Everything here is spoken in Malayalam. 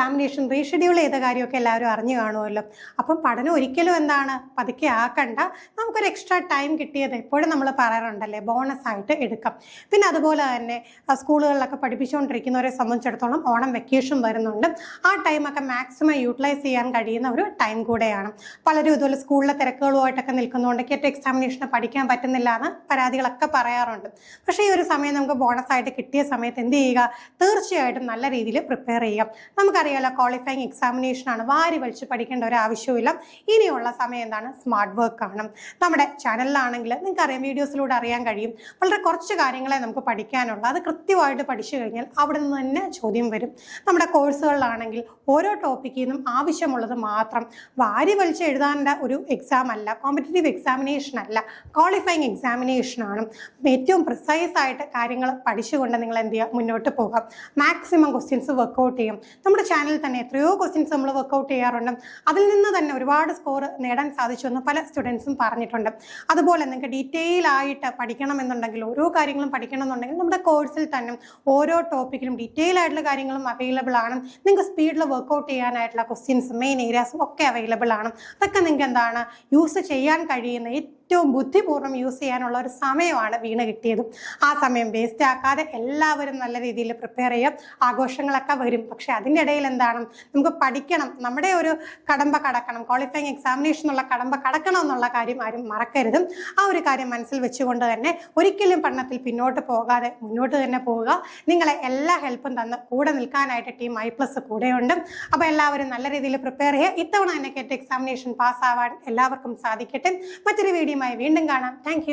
എക്സാമിനേഷൻ റീഷെഡ്യൂൾ ചെയ്ത കാര്യമൊക്കെ എല്ലാവരും അറിഞ്ഞു കാണുമല്ലോ. അപ്പം പഠനം ഒരിക്കലും എന്താണ് പതുക്കെ ആക്കണ്ട, നമുക്കൊരു എക്സ്ട്രാ ടൈം കിട്ടിയത് എപ്പോഴും നമ്മൾ പറയാറുണ്ടല്ലേ, ബോണസ് ആയിട്ട് എടുക്കാം. പിന്നെ അതുപോലെ തന്നെ സ്കൂളുകളിലൊക്കെ പഠിപ്പിച്ചുകൊണ്ടിരിക്കുന്നവരെ സംബന്ധിച്ചിടത്തോളം ഓണം വെക്കേഷൻ വരുന്നുണ്ട്. ആ ടൈമൊക്കെ മാക്സിമം യൂട്ടിലൈസ് ചെയ്യാൻ കഴിയുന്ന ഒരു ടൈം കൂടെയാണ്. പലരും ഇതുപോലെ സ്കൂളിലെ തിരക്കുകളുമായിട്ടൊക്കെ നിൽക്കുന്നതുകൊണ്ട് കേട്ട് എക്സാമിനേഷന് പഠിക്കാൻ പറ്റുന്നില്ല എന്ന് പരാതികളൊക്കെ പറയാറുണ്ട്. പക്ഷേ ഈ ഒരു സമയം നമുക്ക് ബോണസ് ആയിട്ട് കിട്ടിയ സമയത്ത് എന്ത് ചെയ്യുക, തീർച്ചയായിട്ടും നല്ല രീതിയിൽ പ്രിപ്പയർ ചെയ്യുക. നമുക്കറിയാലോ ക്വാളിഫയിങ് എക്സാമിനേഷനാണ്, വാരി വലിച്ച് പഠിക്കേണ്ട ഒരു ആവശ്യമില്ല. ഇനിയുള്ള സമയം എന്താണ്, സ്മാർട്ട് വർക്ക് ആണ്. നമ്മുടെ ചാനലിലാണെങ്കിൽ നിങ്ങൾക്കറിയാം, വീഡിയോസിലൂടെ അറിയാൻ കഴിയും, വളരെ കുറച്ച് കാര്യങ്ങളെ നമുക്ക് പഠിക്കാനുള്ളൂ. അത് കൃത്യമായിട്ട് പഠിച്ചു കഴിഞ്ഞാൽ അവിടെ നിന്ന് തന്നെ ചോദ്യം വരും. നമ്മുടെ കോഴ്സുകളിലാണെങ്കിൽ ഓരോ ടോപ്പിക്കിൽ നിന്നും ആവശ്യമുള്ളത് മാത്രം വാരി വലിച്ച് എഴുതാനുള്ള ഒരു എക്സാം അല്ല, കോമ്പറ്റേറ്റീവ് എക്സാമിനേഷൻ അല്ല, ക്വാളിഫയിങ് എക്സാമിനേഷനാണ്. ഏറ്റവും പ്രിസൈസ് ആയിട്ട് കാര്യങ്ങൾ പഠിച്ചുകൊണ്ട് നിങ്ങൾ എന്ത് ചെയ്യുക, മുന്നോട്ട് പോകാം. മാക്സിമം ക്വസ്റ്റ്യൻസ് വർക്കൗട്ട് ചെയ്യും. നമ്മുടെ ചാനലിൽ തന്നെ എത്രയോ ക്വസ്റ്റ്യൻസ് നമ്മൾ വർക്കൗട്ട് ചെയ്യാറുണ്ട്. അതിൽ നിന്ന് തന്നെ ഒരുപാട് സ്കോർ നേടാൻ സാധിച്ചു എന്ന് പല സ്റ്റുഡൻസും പറഞ്ഞിട്ടുണ്ട്. അതുപോലെ നിങ്ങൾക്ക് ഡീറ്റെയിൽ ആയിട്ട് പഠിക്കണമെന്നുണ്ടെങ്കിൽ, ഓരോ കാര്യങ്ങളും പഠിക്കണമെന്നുണ്ടെങ്കിൽ നമ്മുടെ കോഴ്സിൽ തന്നെ ഓരോ ടോപ്പിക്കിലും ഡീറ്റെയിൽ ആയിട്ടുള്ള കാര്യങ്ങളും അവൈലബിൾ ആണ്. നിങ്ങൾക്ക് സ്പീഡിൽ വർക്കൗട്ട് ചെയ്യാനായിട്ടുള്ള ക്വസ്റ്റ്യൻസും മെയിൻ ഏരിയാസും ഒക്കെ അവൈലബിൾ ആണ്. അതൊക്കെ നിങ്ങൾക്ക് എന്താണ് യൂസ് ചെയ്യാൻ കഴിയുന്ന ഏറ്റവും ബുദ്ധിപൂർവ്വം യൂസ് ചെയ്യാനുള്ള ഒരു സമയമാണ് വീണ് കിട്ടിയത്. ആ സമയം വേസ്റ്റ് ആക്കാതെ എല്ലാവരും നല്ല രീതിയിൽ പ്രിപ്പയർ ചെയ്യാം. ആഘോഷങ്ങളൊക്കെ വരും, പക്ഷെ അതിൻ്റെ ഇടയിൽ എന്താണ്, നമുക്ക് പഠിക്കണം, നമ്മുടെ ഒരു കടമ്പ കടക്കണം, ക്വാളിഫയിങ് എക്സാമിനേഷൻ എന്നുള്ള കടമ്പ കടക്കണം എന്നുള്ള കാര്യം ആരും മറക്കരുത്. ആ ഒരു കാര്യം മനസ്സിൽ വെച്ചുകൊണ്ട് തന്നെ ഒരിക്കലും പഠനത്തിൽ പിന്നോട്ട് പോകാതെ മുന്നോട്ട് തന്നെ പോവുക. നിങ്ങളെ എല്ലാ ഹെൽപ്പും തന്ന് കൂടെ നിൽക്കാനായിട്ട് ടീം I+ കൂടെയുണ്ട്. അപ്പോൾ എല്ലാവരും നല്ല രീതിയിൽ പ്രിപ്പയർ ചെയ്യുക. ഇത്തവണ തന്നെ കേട്ട് എക്സാമിനേഷൻ പാസ്സാവാൻ എല്ലാവർക്കും സാധിക്കട്ടെ. മറ്റൊരു വീഡിയോയുമായി വീണ്ടും കാണാം. താങ്ക്